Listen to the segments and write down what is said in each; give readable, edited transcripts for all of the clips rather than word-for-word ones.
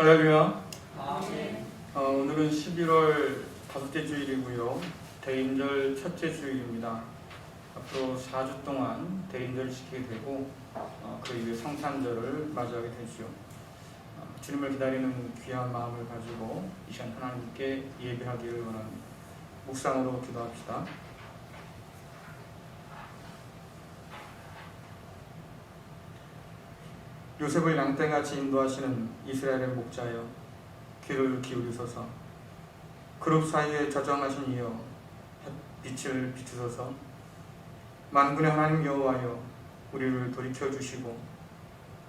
할렐루야. 아멘. 오늘은 11월 다섯째 주일이고요. 대인절 첫째 주일입니다. 앞으로 4주 동안 대인절을 지키게 되고 그 이후에 성탄절을 맞이하게 되죠. 주님을 기다리는 귀한 마음을 가지고 이 시간 하나님께 예배하기를 원합니다. 묵상으로 기도합시다. 요셉을 양떼같이 인도하시는 이스라엘의 목자여, 귀를 기울이소서. 그룹 사이에 저정하신 이여, 빛을 비추소서. 만군의 하나님 여호와여, 우리를 돌이켜주시고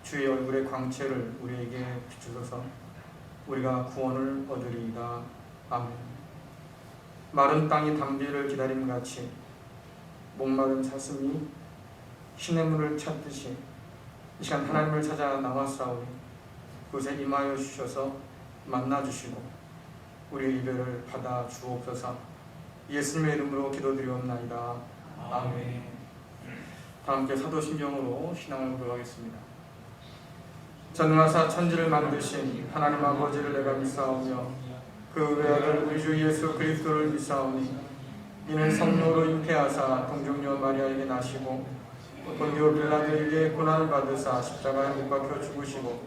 주의 얼굴의 광채를 우리에게 비추소서. 우리가 구원을 얻으리이다. 아멘. 마른 땅이 담비를 기다림같이 목마른 사슴이 시냇물을 찾듯이 이 시간 하나님을 찾아 나왔사오니 그곳에 임하여 주셔서 만나주시고 우리의 예배를 받아 주옵소서. 예수님의 이름으로 기도드리옵나이다. 아멘. 다 함께 사도신경으로 신앙을 고백하겠습니다. 전능하사 천지를 만드신 하나님 아버지를 내가 믿사오며 그 외아들 우리 주 예수 그리스도를 믿사오니 이는 성령으로 잉태하사 동정녀 마리아에게 나시고 본디오 빌라도에게 고난을 받으사 십자가에 못 박혀 죽으시고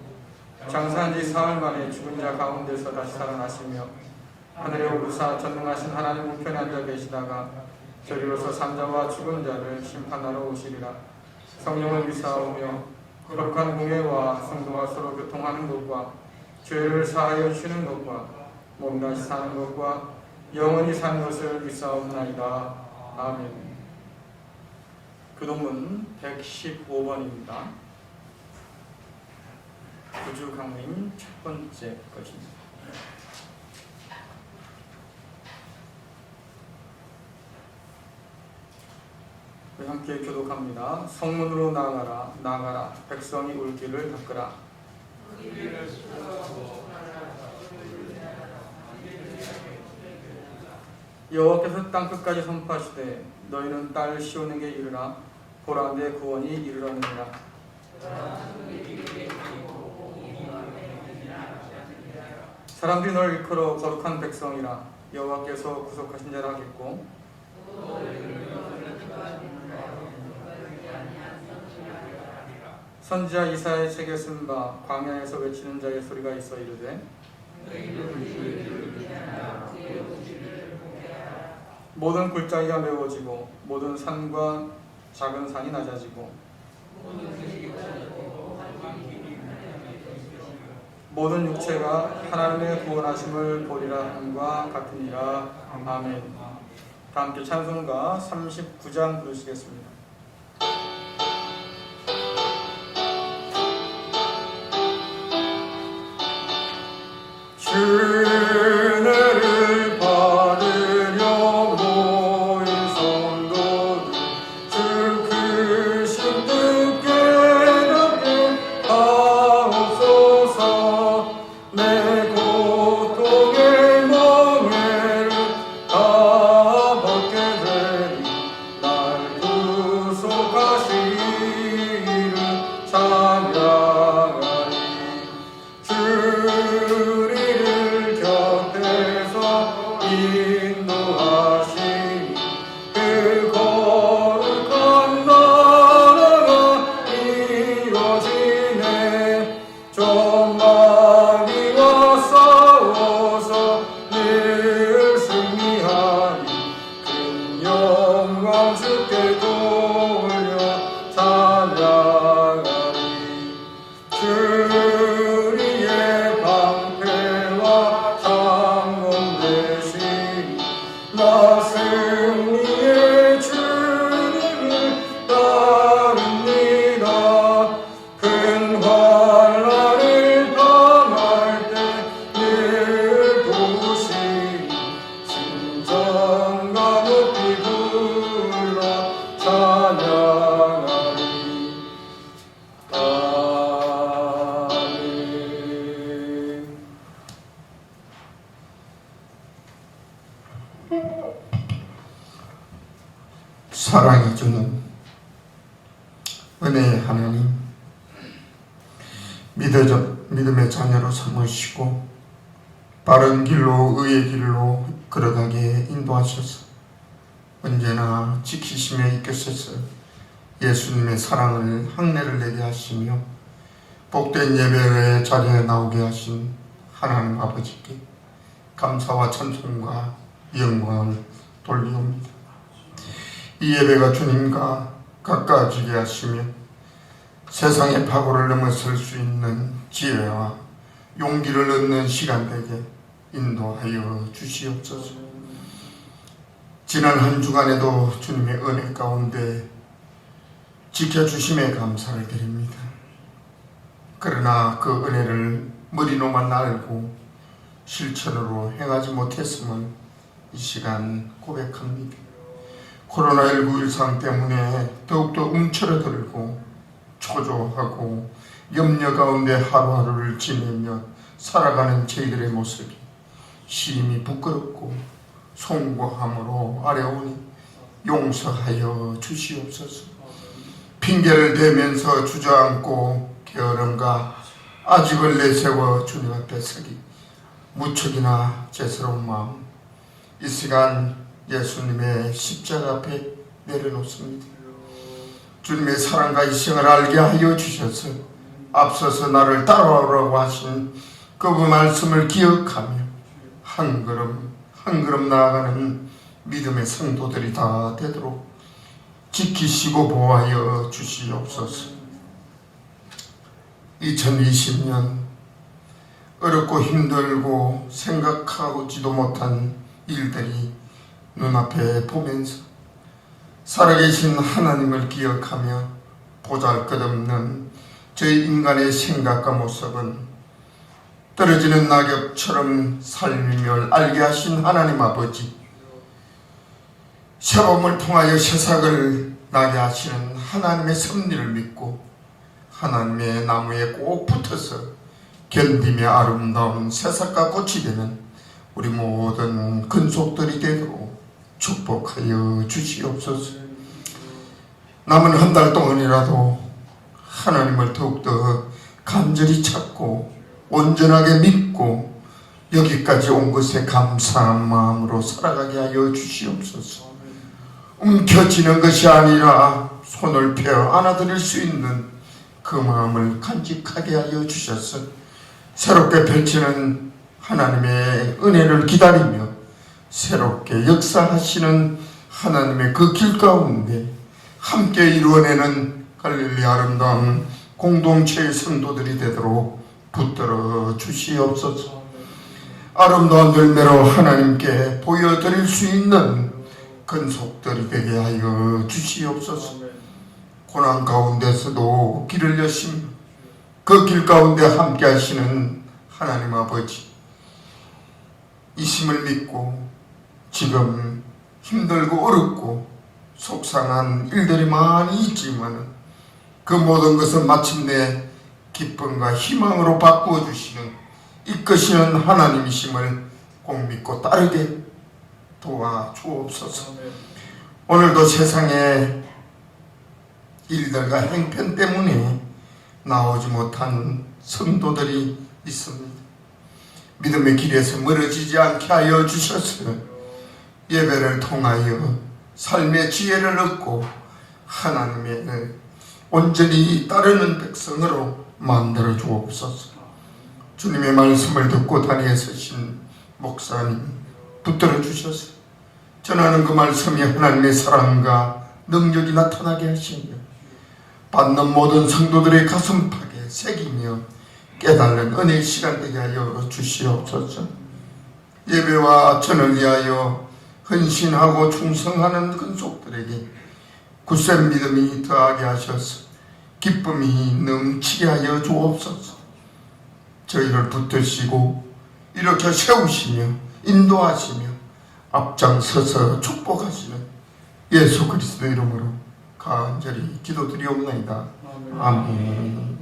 장사한 지 사흘 만에 죽은 자 가운데서 다시 살아나시며 하늘에 오르사 전능하신 하나님 우편에 앉아 계시다가 저리로서 산자와 죽은 자를 심판하러 오시리라. 성령을 믿사오며 거룩한 공예와 성도가 서로 교통하는 것과 죄를 사하여 주시는 것과 몸 다시 사는 것과 영원히 사는 것을 믿사옵나이다. 아멘. 교동문 115번입니다. 구주 강림 첫 번째 것입니다. 우리 함께 교독합니다. 성문으로 나아가라, 나아가라, 백성이 올 길을 닦으라. 여호와께서 땅끝까지 선포하시되 너희는 딸 시온에게 이르라. 보라, 내 구원이 이르렀느니라. 사람들이 널 일컬어 거룩한 백성이라. 여호와께서 구속하신 자라 하겠고 선지자 이사야의 책에 쓴 바 광야에서 외치는 자의 소리가 있어 이르되 모든 골짜기가 메워지고 모든 산과 작은 산이 낮아지고 모든 육체가 하나님의 구원하심을 보리라 함과 같으니라. 아멘. 다 함께 찬송가 39장 부르시겠습니다. 은혜를 받으려 모인 성도들 주 크신 뜻 깨닫게 하옵소서. 내 고통의 멍에를 다 벗게 되리. 날 구속하시기를 찬양하리. 주리를 곁에서 인도하시니 그 거룩한 나라가 이루어지네. 전마귀와 싸워서 늘 승리하니 큰 영광 주께 돌려 찬양하리. 주리의 방패와 장검 되시니 나 승리의 주님을 따릅니다. 큰 환난을 당할 때 늘 도우시니 심정과 높이 불러 찬양하리. 사랑이 주는 은혜의 하나님, 믿음의 믿음의 자녀로 삼으시고 바른 길로 의의 길로 걸어가게 인도하셔서 언제나 지키시며 이끄셔서 예수님의 사랑을 향내를 내게 하시며 복된 예배의 자리에 나오게 하신 하나님 아버지께 감사와 찬송과 영광을 돌리옵니다. 이 예배가 주님과 가까워지게 하시며 세상의 파고를 넘어설 수 있는 지혜와 용기를 얻는 시간 되게 인도하여 주시옵소서. 지난 한 주간에도 주님의 은혜 가운데 지켜주심에 감사를 드립니다. 그러나 그 은혜를 머리로만 알고 실천으로 행하지 못했음을 이 시간 고백합니다. 코로나19 일상 때문에 더욱더 움츠러들고 초조하고 염려 가운데 하루하루를 지내며 살아가는 저희들의 모습이 심히 부끄럽고 송구함으로 아뢰오니 용서하여 주시옵소서. 핑계를 대면서 주저앉고 게으름과 아직을 내세워 주님 앞에 서기 무척이나 죄스러운 마음, 이 시간 예수님의 십자가 앞에 내려놓습니다. 주님의 사랑과 희생을 알게 하여 주셔서 앞서서 나를 따라오라고 하신 그 말씀을 기억하며 한 걸음 한 걸음 나아가는 믿음의 성도들이 다 되도록 지키시고 보호하여 주시옵소서. 2020년 어렵고 힘들고 생각하지도 못한 일들이 눈앞에 보면서 살아계신 하나님을 기억하며 보잘것없는 저희 인간의 생각과 모습은 떨어지는 낙엽처럼 삶임을 알게 하신 하나님 아버지, 시험을 통하여 새싹을 나게 하시는 하나님의 섭리를 믿고 하나님의 나무에 꼭 붙어서 견디며 아름다운 새싹과 꽃이 되는 우리 모든 근속들이 되도록 축복하여 주시옵소서. 남은 한 달 동안이라도 하나님을 더욱더 간절히 찾고 온전하게 믿고 여기까지 온 것에 감사한 마음으로 살아가게 하여 주시옵소서. 움켜쥐는 것이 아니라 손을 펴 안아드릴 수 있는 그 마음을 간직하게 하여 주셔서 새롭게 펼치는 하나님의 은혜를 기다리며 새롭게 역사하시는 하나님의 그 길 가운데 함께 이루어내는 갈릴리 아름다운 공동체의 성도들이 되도록 붙들어 주시옵소서. 아름다운 열매로 하나님께 보여드릴 수 있는 근속들이 되게 하여 주시옵소서. 고난 가운데서도 길을 여시며 그 길 가운데 함께 하시는 하나님 아버지, 이심을 믿고 지금 힘들고 어렵고 속상한 일들이 많이 있지만 그 모든 것은 마침내 기쁨과 희망으로 바꾸어 주시는 이끄시는 하나님이심을 꼭 믿고 따르게 도와주옵소서. 오늘도 세상의 일들과 행편 때문에 나오지 못한 성도들이 있습니다. 믿음의 길에서 멀어지지 않게 하여 주셔서 예배를 통하여 삶의 지혜를 얻고 하나님의 온전히 따르는 백성으로 만들어 주옵소서. 주님의 말씀을 듣고 다리에 서신 목사님 붙들어 주셔서 전하는 그 말씀이 하나님의 사랑과 능력이 나타나게 하시며 받는 모든 성도들의 가슴팍에 새기며 깨달는 은혜의 시간 되게 하여 주시옵소서. 예배와 전을 위하여 헌신하고 충성하는 근속들에게 굳센 믿음이 더하게 하셔서 기쁨이 넘치게 하여 주옵소서. 저희를 붙드시고 이렇게 세우시며 인도하시며 앞장서서 축복하시는 예수 그리스도 이름으로 간절히 기도드리옵나이다. 아멘.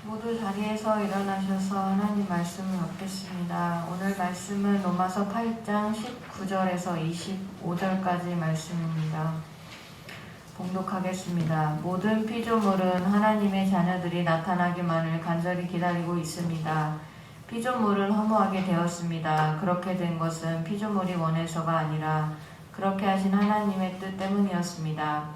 모두 모두 자리에서 일어나셔서 하나님 말씀을 받겠습니다. 오늘 말씀은 로마서 8장 19절에서 25절까지 말씀입니다. 봉독하겠습니다. 모든 피조물은 하나님의 자녀들이 나타나기만을 간절히 기다리고 있습니다. 피조물은 허무하게 되었습니다. 그렇게 된 것은 피조물이 원해서가 아니라 그렇게 하신 하나님의 뜻 때문이었습니다.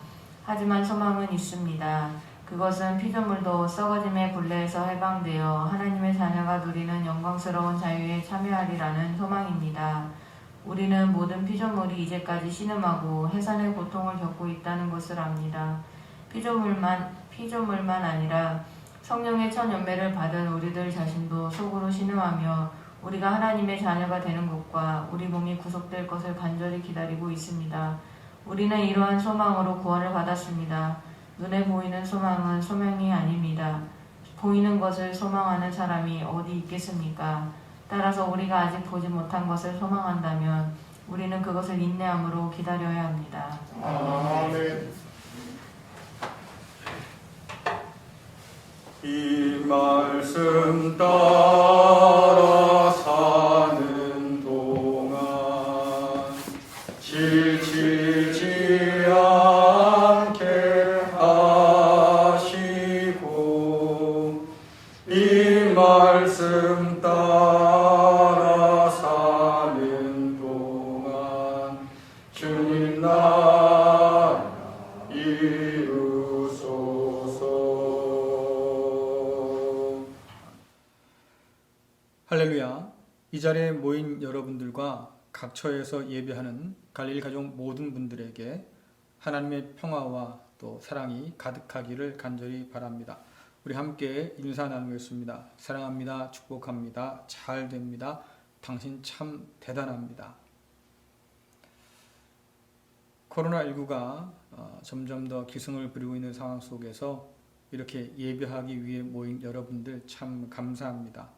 하지만 소망은 있습니다. 그것은 피조물도 썩어짐의 굴레에서 해방되어 하나님의 자녀가 누리는 영광스러운 자유에 참여하리라는 소망입니다. 우리는 모든 피조물이 이제까지 신음하고 해산의 고통을 겪고 있다는 것을 압니다. 피조물만 아니라 성령의 첫 열매를 받은 우리들 자신도 속으로 신음하며 우리가 하나님의 자녀가 되는 것과 우리 몸이 구속될 것을 간절히 기다리고 있습니다. 우리는 이러한 소망으로 구원을 받았습니다. 눈에 보이는 소망은 소명이 아닙니다. 보이는 것을 소망하는 사람이 어디 있겠습니까? 따라서 우리가 아직 보지 못한 것을 소망한다면 우리는 그것을 인내함으로 기다려야 합니다. 아멘. 이 말씀 따라 사는 동안 지치지 않게 하시고 이 말씀 따라 사는 동안 주님 나라 이루소서. 할렐루야. 이 자리에 모인 여러분들과 각처에서 예배하는 갈릴리 가족 모든 분들에게 하나님의 평화와 또 사랑이 가득하기를 간절히 바랍니다. 우리 함께 인사 나누겠습니다. 사랑합니다. 축복합니다. 잘 됩니다. 당신 참 대단합니다. 코로나19가 점점 더 기승을 부리고 있는 상황 속에서 이렇게 예배하기 위해 모인 여러분들 참 감사합니다.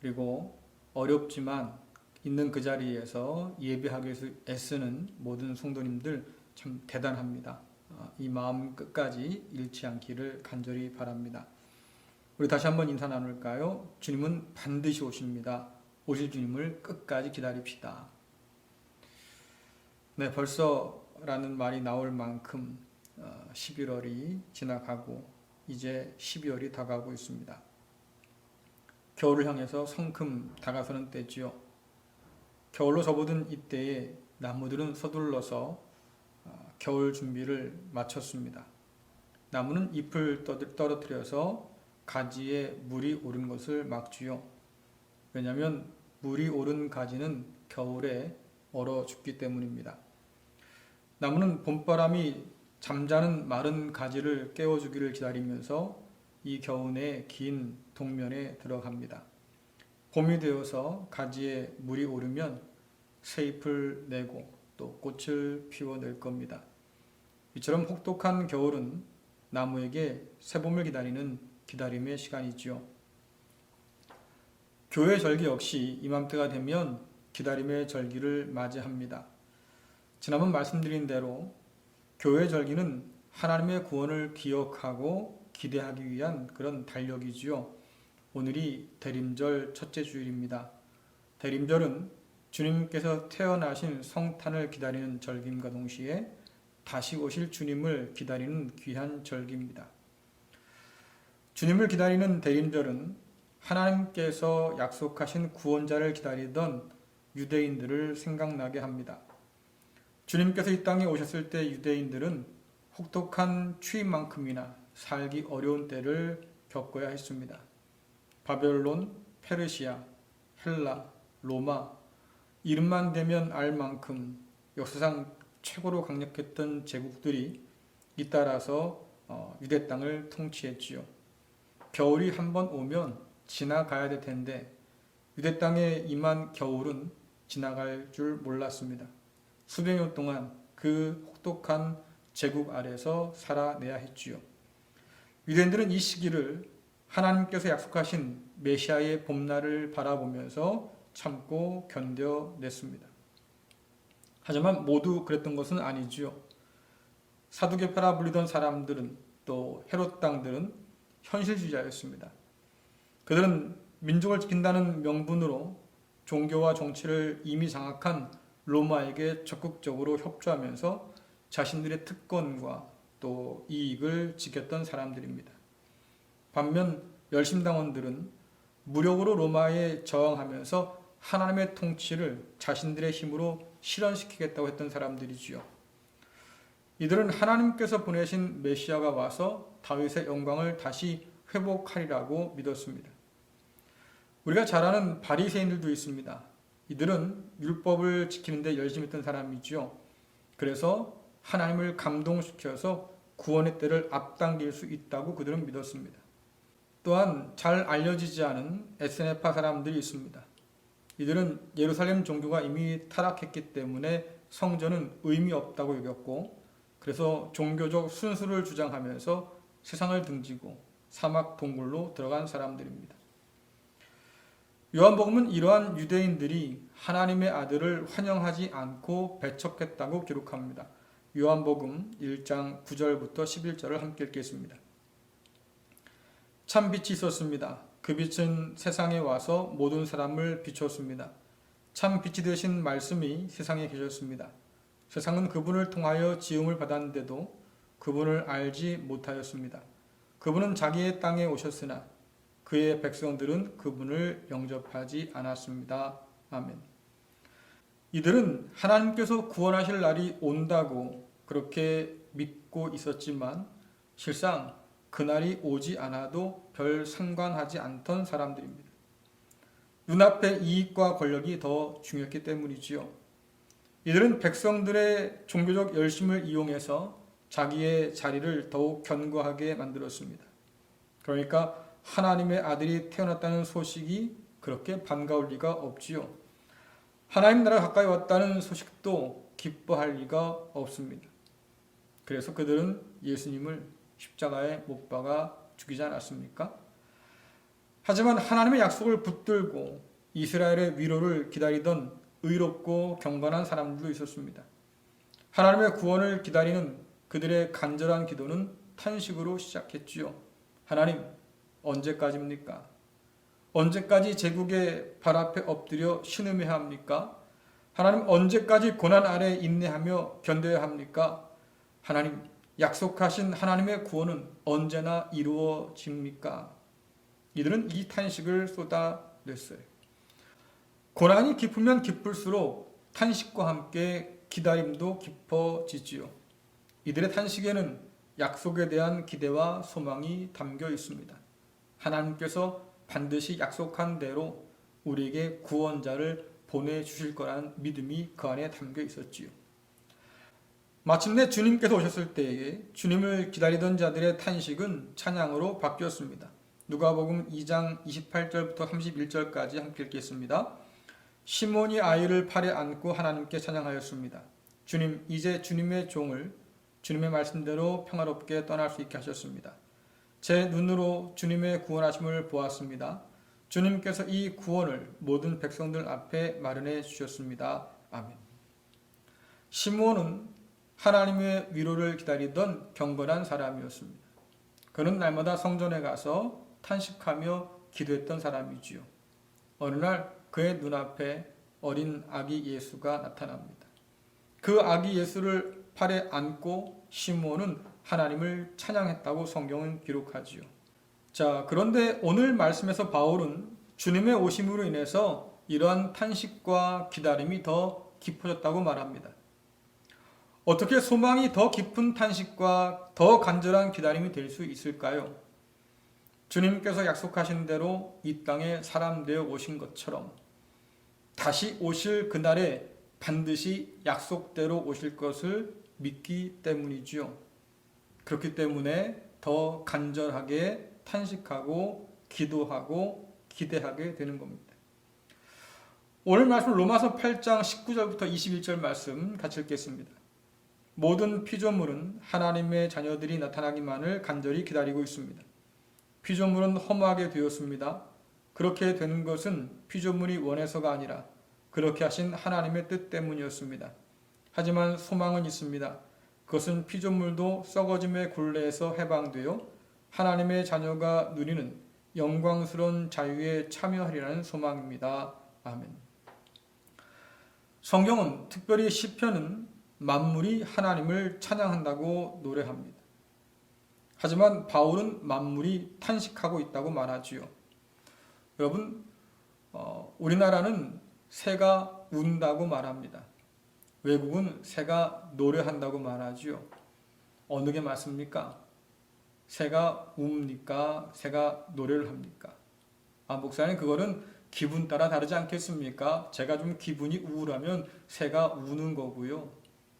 그리고 어렵지만 있는 그 자리에서 예배하기 위해서 애쓰는 모든 성도님들 참 대단합니다. 이 마음 끝까지 잃지 않기를 간절히 바랍니다. 우리 다시 한번 인사 나눌까요? 주님은 반드시 오십니다. 오실 주님을 끝까지 기다립시다. 네, 벌써라는 말이 나올 만큼 11월이 지나가고 이제 12월이 다가오고 있습니다. 겨울을 향해서 성큼 다가서는 때지요. 겨울로 접어든 이때에 나무들은 서둘러서 겨울 준비를 마쳤습니다. 나무는 잎을 떨어뜨려서 가지에 물이 오른 것을 막지요. 왜냐하면 물이 오른 가지는 겨울에 얼어 죽기 때문입니다. 나무는 봄바람이 잠자는 마른 가지를 깨워주기를 기다리면서 이 겨우내 긴 동면에 들어갑니다. 봄이 되어서 가지에 물이 오르면 새 잎을 내고 또 꽃을 피워낼 겁니다. 이처럼 혹독한 겨울은 나무에게 새봄을 기다리는 기다림의 시간이지요. 교회 절기 역시 이맘때가 되면 기다림의 절기를 맞이합니다. 지난번 말씀드린 대로 교회 절기는 하나님의 구원을 기억하고 기대하기 위한 그런 달력이지요. 오늘이 대림절 첫째 주일입니다. 대림절은 주님께서 태어나신 성탄을 기다리는 절기임과 동시에 다시 오실 주님을 기다리는 귀한 절기입니다. 주님을 기다리는 대림절은 하나님께서 약속하신 구원자를 기다리던 유대인들을 생각나게 합니다. 주님께서 이 땅에 오셨을 때 유대인들은 혹독한 추위만큼이나 살기 어려운 때를 겪어야 했습니다. 바벨론, 페르시아, 헬라, 로마, 이름만 대면 알 만큼 역사상 최고로 강력했던 제국들이 잇따라서 유대 땅을 통치했지요. 겨울이 한번 오면 지나가야 될 텐데 유대 땅에 임한 겨울은 지나갈 줄 몰랐습니다. 수백 년 동안 그 혹독한 제국 아래서 살아내야 했지요. 유대인들은 이 시기를 하나님께서 약속하신 메시아의 봄날을 바라보면서 참고 견뎌냈습니다. 하지만 모두 그랬던 것은 아니지요. 사두개파라 불리던 사람들은 또 헤롯 당들은 현실주의자였습니다. 그들은 민족을 지킨다는 명분으로 종교와 정치를 이미 장악한 로마에게 적극적으로 협조하면서 자신들의 특권과 또 이익을 지켰던 사람들입니다. 반면 열심당원들은 무력으로 로마에 저항하면서 하나님의 통치를 자신들의 힘으로 실현시키겠다고 했던 사람들이지요. 이들은 하나님께서 보내신 메시아가 와서 다윗의 영광을 다시 회복하리라고 믿었습니다. 우리가 잘 아는 바리새인들도 있습니다. 이들은 율법을 지키는 데 열심히 했던 사람이지요. 그래서 하나님을 감동시켜서 구원의 때를 앞당길 수 있다고 그들은 믿었습니다. 또한 잘 알려지지 않은 에스네파 사람들이 있습니다. 이들은 예루살렘 종교가 이미 타락했기 때문에 성전은 의미 없다고 여겼고, 그래서 종교적 순수를 주장하면서 세상을 등지고 사막 동굴로 들어간 사람들입니다. 요한복음은 이러한 유대인들이 하나님의 아들을 환영하지 않고 배척했다고 기록합니다. 요한복음 1장 9절부터 11절을 함께 읽겠습니다. 참 빛이 있었습니다. 그 빛은 세상에 와서 모든 사람을 비추었습니다. 참 빛이 되신 말씀이 세상에 계셨습니다. 세상은 그분을 통하여 지음을 받았는데도 그분을 알지 못하였습니다. 그분은 자기의 땅에 오셨으나 그의 백성들은 그분을 영접하지 않았습니다. 아멘. 이들은 하나님께서 구원하실 날이 온다고 그렇게 믿고 있었지만 실상 그날이 오지 않아도 별 상관하지 않던 사람들입니다. 눈앞의 이익과 권력이 더 중요했기 때문이지요. 이들은 백성들의 종교적 열심을 이용해서 자기의 자리를 더욱 견고하게 만들었습니다. 그러니까 하나님의 아들이 태어났다는 소식이 그렇게 반가울 리가 없지요. 하나님 나라가 가까이 왔다는 소식도 기뻐할 리가 없습니다. 그래서 그들은 예수님을 십자가에 못 박아 죽이지 않았습니까? 하지만 하나님의 약속을 붙들고 이스라엘의 위로를 기다리던 의롭고 경건한 사람들도 있었습니다. 하나님의 구원을 기다리는 그들의 간절한 기도는 탄식으로 시작했지요. 하나님, 언제까지입니까? 언제까지 제국의 발 앞에 엎드려 신음해야 합니까? 하나님, 언제까지 고난 아래 인내하며 견뎌야 합니까? 하나님, 약속하신 하나님의 구원은 언제나 이루어집니까? 이들은 이 탄식을 쏟아냈어요. 고난이 깊으면 깊을수록 탄식과 함께 기다림도 깊어지지요. 이들의 탄식에는 약속에 대한 기대와 소망이 담겨 있습니다. 하나님께서 반드시 약속한 대로 우리에게 구원자를 보내주실 거라는 믿음이 그 안에 담겨 있었지요. 마침내 주님께서 오셨을 때에 주님을 기다리던 자들의 탄식은 찬양으로 바뀌었습니다. 누가복음 2장 28절부터 31절까지 함께 읽겠습니다. 시몬이 아이를 팔에 안고 하나님께 찬양하였습니다. 주님, 이제 주님의 종을 주님의 말씀대로 평화롭게 떠날 수 있게 하셨습니다. 제 눈으로 주님의 구원하심을 보았습니다. 주님께서 이 구원을 모든 백성들 앞에 마련해 주셨습니다. 아멘. 시몬은 하나님의 위로를 기다리던 경건한 사람이었습니다. 그는 날마다 성전에 가서 탄식하며 기도했던 사람이지요. 어느 날 그의 눈앞에 어린 아기 예수가 나타납니다. 그 아기 예수를 팔에 안고 시몬은 하나님을 찬양했다고 성경은 기록하지요. 자, 그런데 오늘 말씀에서 바울은 주님의 오심으로 인해서 이러한 탄식과 기다림이 더 깊어졌다고 말합니다. 어떻게 소망이 더 깊은 탄식과 더 간절한 기다림이 될 수 있을까요? 주님께서 약속하신 대로 이 땅에 사람 되어 오신 것처럼 다시 오실 그날에 반드시 약속대로 오실 것을 믿기 때문이지요. 그렇기 때문에 더 간절하게 탄식하고 기도하고 기대하게 되는 겁니다. 오늘 말씀 로마서 8장 19절부터 21절 말씀 같이 읽겠습니다. 모든 피조물은 하나님의 자녀들이 나타나기만을 간절히 기다리고 있습니다. 피조물은 허무하게 되었습니다. 그렇게 되는 것은 피조물이 원해서가 아니라 그렇게 하신 하나님의 뜻 때문이었습니다. 하지만 소망은 있습니다. 그것은 피조물도 썩어짐의 굴레에서 해방되어 하나님의 자녀가 누리는 영광스러운 자유에 참여하리라는 소망입니다. 아멘. 성경은 특별히 시편은 만물이 하나님을 찬양한다고 노래합니다. 하지만 바울은 만물이 탄식하고 있다고 말하지요. 여러분, 우리나라는 새가 운다고 말합니다. 외국은 새가 노래한다고 말하지요. 어느 게 맞습니까? 새가 웁니까? 새가 노래를 합니까? 목사님, 그거는 기분 따라 다르지 않겠습니까? 제가 좀 기분이 우울하면 새가 우는 거고요.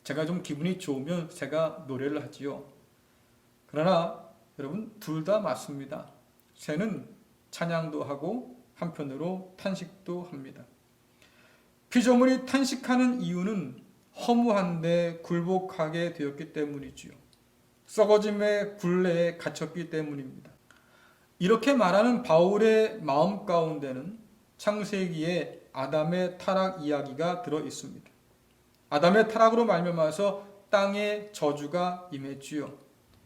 제가 좀 기분이 좋으면 새가 노래를 하지요. 그러나 여러분, 둘 다 맞습니다. 새는 찬양도 하고 한편으로 탄식도 합니다. 피조물이 탄식하는 이유는 허무한데 굴복하게 되었기 때문이지요. 썩어짐의 굴레에 갇혔기 때문입니다. 이렇게 말하는 바울의 마음 가운데는 창세기에 아담의 타락 이야기가 들어 있습니다. 아담의 타락으로 말미암아서 땅에 저주가 임했지요.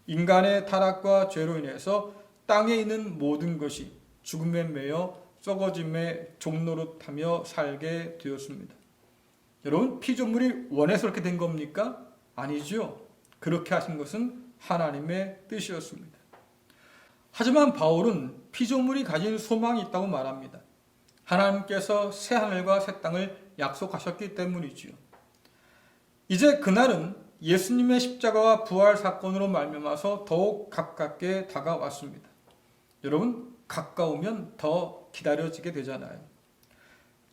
인간의 타락과 죄로 인해서 땅에 있는 모든 것이 죽음에 매여 썩어짐의 종노릇하며 살게 되었습니다. 여러분, 피조물이 원해서 그렇게 된 겁니까? 아니죠. 그렇게 하신 것은 하나님의 뜻이었습니다. 하지만 바울은 피조물이 가진 소망이 있다고 말합니다. 하나님께서 새 하늘과 새 땅을 약속하셨기 때문이지요. 이제 그날은 예수님의 십자가와 부활 사건으로 말미암아서 더욱 가깝게 다가왔습니다. 여러분, 가까우면 더 기다려지게 되잖아요.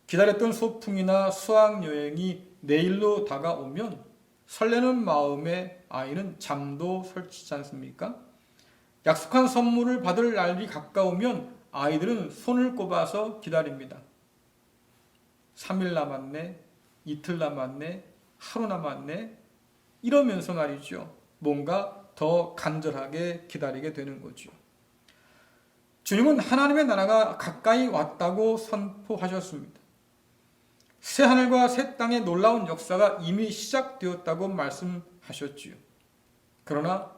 기다렸던 소풍이나 수학여행이 내일로 다가오면 설레는 마음에 아이는 잠도 설치지 않습니까? 약속한 선물을 받을 날이 가까우면 아이들은 손을 꼽아서 기다립니다. 3일 남았네, 이틀 남았네, 하루 남았네, 이러면서 말이죠. 뭔가 더 간절하게 기다리게 되는 거죠. 주님은 하나님의 나라가 가까이 왔다고 선포하셨습니다. 새 하늘과 새 땅의 놀라운 역사가 이미 시작되었다고 말씀하셨지요. 그러나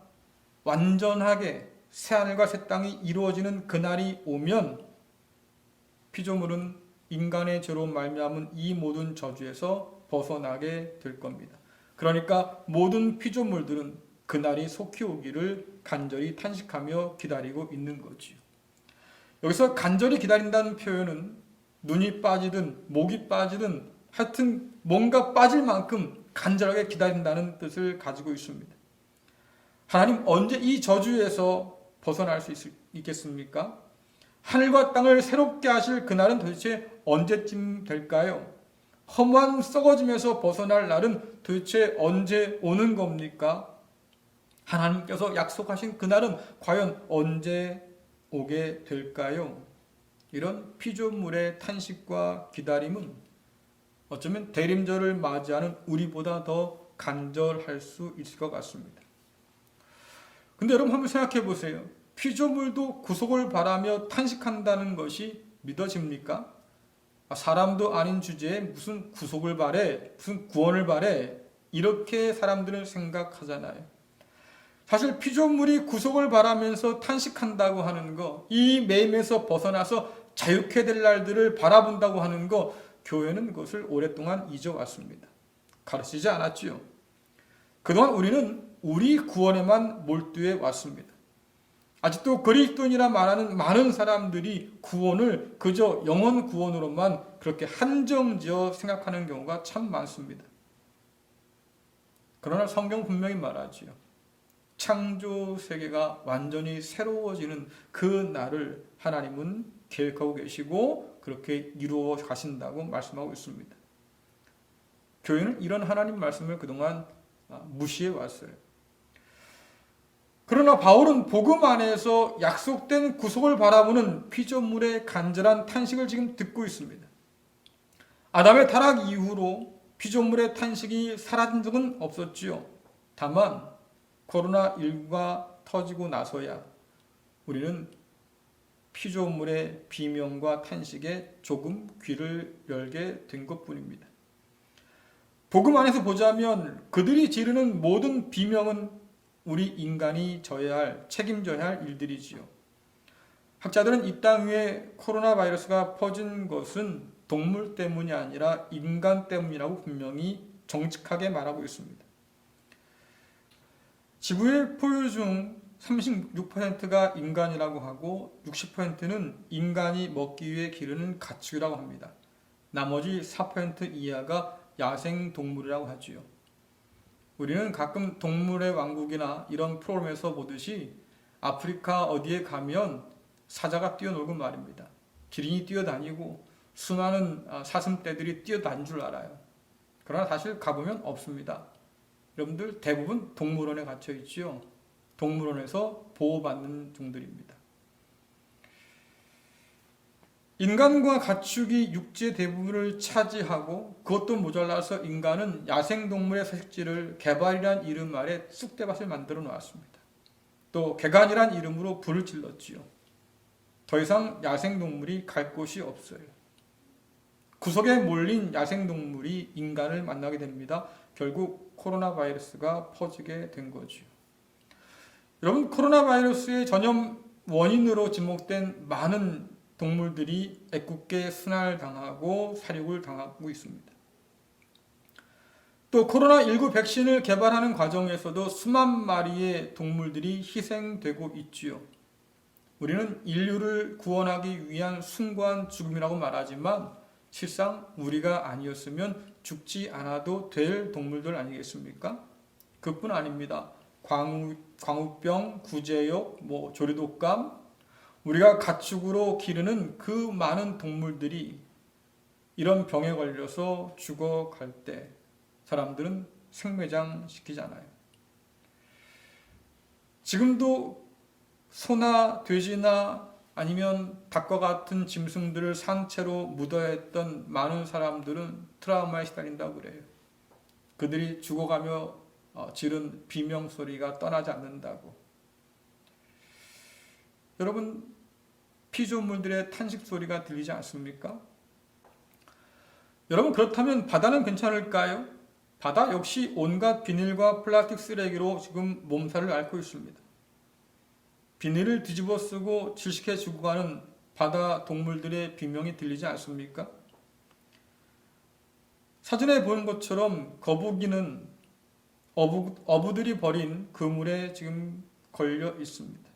완전하게 새 하늘과 새 땅이 이루어지는 그날이 오면 피조물은 인간의 죄로 말미암은 이 모든 저주에서 벗어나게 될 겁니다. 그러니까 모든 피조물들은 그날이 속히 오기를 간절히 탄식하며 기다리고 있는 거지요. 여기서 간절히 기다린다는 표현은 눈이 빠지든 목이 빠지든 하여튼 뭔가 빠질 만큼 간절하게 기다린다는 뜻을 가지고 있습니다. 하나님, 언제 이 저주에서 벗어날 수 있겠습니까? 하늘과 땅을 새롭게 하실 그날은 도대체 언제쯤 될까요? 허무한 썩어짐에서 벗어날 날은 도대체 언제 오는 겁니까? 하나님께서 약속하신 그날은 과연 언제 오게 될까요? 이런 피조물의 탄식과 기다림은 어쩌면 대림절을 맞이하는 우리보다 더 간절할 수 있을 것 같습니다. 근데 여러분, 한번 생각해 보세요. 피조물도 구속을 바라며 탄식한다는 것이 믿어집니까? 사람도 아닌 주제에 무슨 구속을 바래, 무슨 구원을 바래, 이렇게 사람들은 생각하잖아요. 사실 피조물이 구속을 바라면서 탄식한다고 하는 거, 이 매임에서 벗어나서 자유케 될 날들을 바라본다고 하는 거, 교회는 그것을 오랫동안 잊어왔습니다. 가르치지 않았지요. 그동안 우리는 우리 구원에만 몰두해 왔습니다. 아직도 그리스도인이라 말하는 많은 사람들이 구원을 그저 영원 구원으로만 그렇게 한정지어 생각하는 경우가 참 많습니다. 그러나 성경 분명히 말하지요. 창조 세계가 완전히 새로워지는 그 날을 하나님은 계획하고 계시고 그렇게 이루어 가신다고 말씀하고 있습니다. 교회는 이런 하나님 말씀을 그동안 무시해 왔어요. 그러나 바울은 복음 안에서 약속된 구속을 바라보는 피조물의 간절한 탄식을 지금 듣고 있습니다. 아담의 타락 이후로 피조물의 탄식이 사라진 적은 없었지요. 다만 코로나19가 터지고 나서야 우리는 피조물의 비명과 탄식에 조금 귀를 열게 된 것뿐입니다. 복음 안에서 보자면 그들이 지르는 모든 비명은 우리 인간이 져야 할, 책임져야 할 일들이지요. 학자들은 이 땅 위에 코로나 바이러스가 퍼진 것은 동물 때문이 아니라 인간 때문이라고 분명히 정직하게 말하고 있습니다. 지구의 포유 중 36%가 인간이라고 하고 60%는 인간이 먹기 위해 기르는 가축이라고 합니다. 나머지 4% 이하가 야생동물이라고 하지요. 우리는 가끔 동물의 왕국이나 이런 프로그램에서 보듯이 아프리카 어디에 가면 사자가 뛰어놀고 말입니다. 기린이 뛰어다니고 수많은 사슴떼들이 뛰어다닌 줄 알아요. 그러나 사실 가보면 없습니다. 여러분들 대부분 동물원에 갇혀 있지요. 동물원에서 보호받는 종들입니다. 인간과 가축이 육지의 대부분을 차지하고 그것도 모자라서 인간은 야생동물의 서식지를 개발이란 이름 아래 쑥대밭을 만들어 놓았습니다. 또 개간이란 이름으로 불을 질렀지요. 더 이상 야생동물이 갈 곳이 없어요. 구석에 몰린 야생동물이 인간을 만나게 됩니다. 결국 코로나 바이러스가 퍼지게 된 거죠. 여러분, 코로나 바이러스의 전염 원인으로 지목된 많은 동물들이 애꿎게 순환당하고 사육을 당하고 있습니다. 또 코로나19 백신을 개발하는 과정에서도 수만 마리의 동물들이 희생되고 있지요. 우리는 인류를 구원하기 위한 숭고한 죽음이라고 말하지만 실상 우리가 아니었으면 죽지 않아도 될 동물들 아니겠습니까? 그뿐 아닙니다. 광우병, 구제역, 조류독감, 우리가 가축으로 기르는 그 많은 동물들이 이런 병에 걸려서 죽어갈 때 사람들은 생매장 시키잖아요. 지금도 소나 돼지나 아니면 닭과 같은 짐승들을 산채로 묻어야 했던 많은 사람들은 트라우마에 시달린다고 그래요. 그들이 죽어가며 지른 비명소리가 떠나지 않는다고. 여러분, 피조물들의 탄식 소리가 들리지 않습니까? 여러분, 그렇다면 바다는 괜찮을까요? 바다 역시 온갖 비닐과 플라스틱 쓰레기로 지금 몸살을 앓고 있습니다. 비닐을 뒤집어 쓰고 질식해 죽어가는 바다 동물들의 비명이 들리지 않습니까? 사진에 보는 것처럼 거북이는 어부들이 버린 그물에 지금 걸려 있습니다.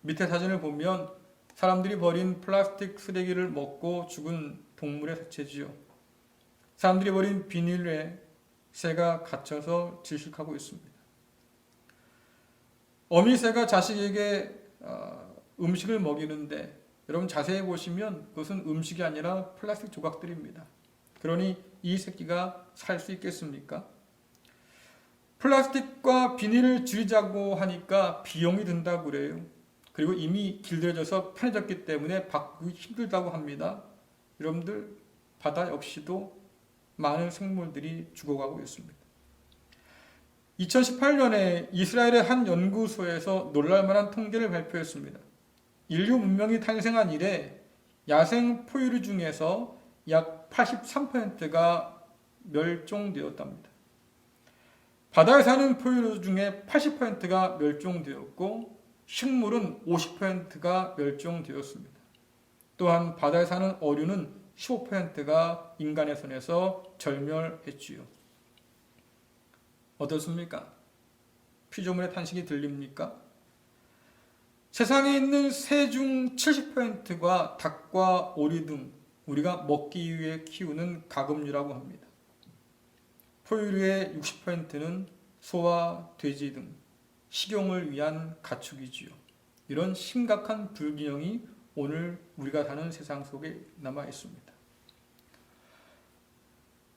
밑에 사진을 보면 사람들이 버린 플라스틱 쓰레기를 먹고 죽은 동물의 색채지요. 사람들이 버린 비닐에 새가 갇혀서 질식하고 있습니다. 어미새가 자식에게 음식을 먹이는데 여러분 자세히 보시면 그것은 음식이 아니라 플라스틱 조각들입니다. 그러니 이 새끼가 살 수 있겠습니까? 플라스틱과 비닐을 줄이자고 하니까 비용이 든다고 그래요. 그리고 이미 길들여져서 편해졌기 때문에 바꾸기 힘들다고 합니다. 여러분들, 바다 역시도 많은 생물들이 죽어가고 있습니다. 2018년에 이스라엘의 한 연구소에서 놀랄만한 통계를 발표했습니다. 인류 문명이 탄생한 이래 야생 포유류 중에서 약 83%가 멸종되었답니다. 바다에 사는 포유류 중에 80%가 멸종되었고 식물은 50%가 멸종되었습니다. 또한 바다에 사는 어류는 15%가 인간의 손에서 절멸했지요. 어떻습니까? 피조물의 탄식이 들립니까? 세상에 있는 새 중 70%가 닭과 오리 등 우리가 먹기 위해 키우는 가금류라고 합니다. 포유류의 60%는 소와 돼지 등 식용을 위한 가축이지요. 이런 심각한 불균형이 오늘 우리가 사는 세상 속에 남아 있습니다.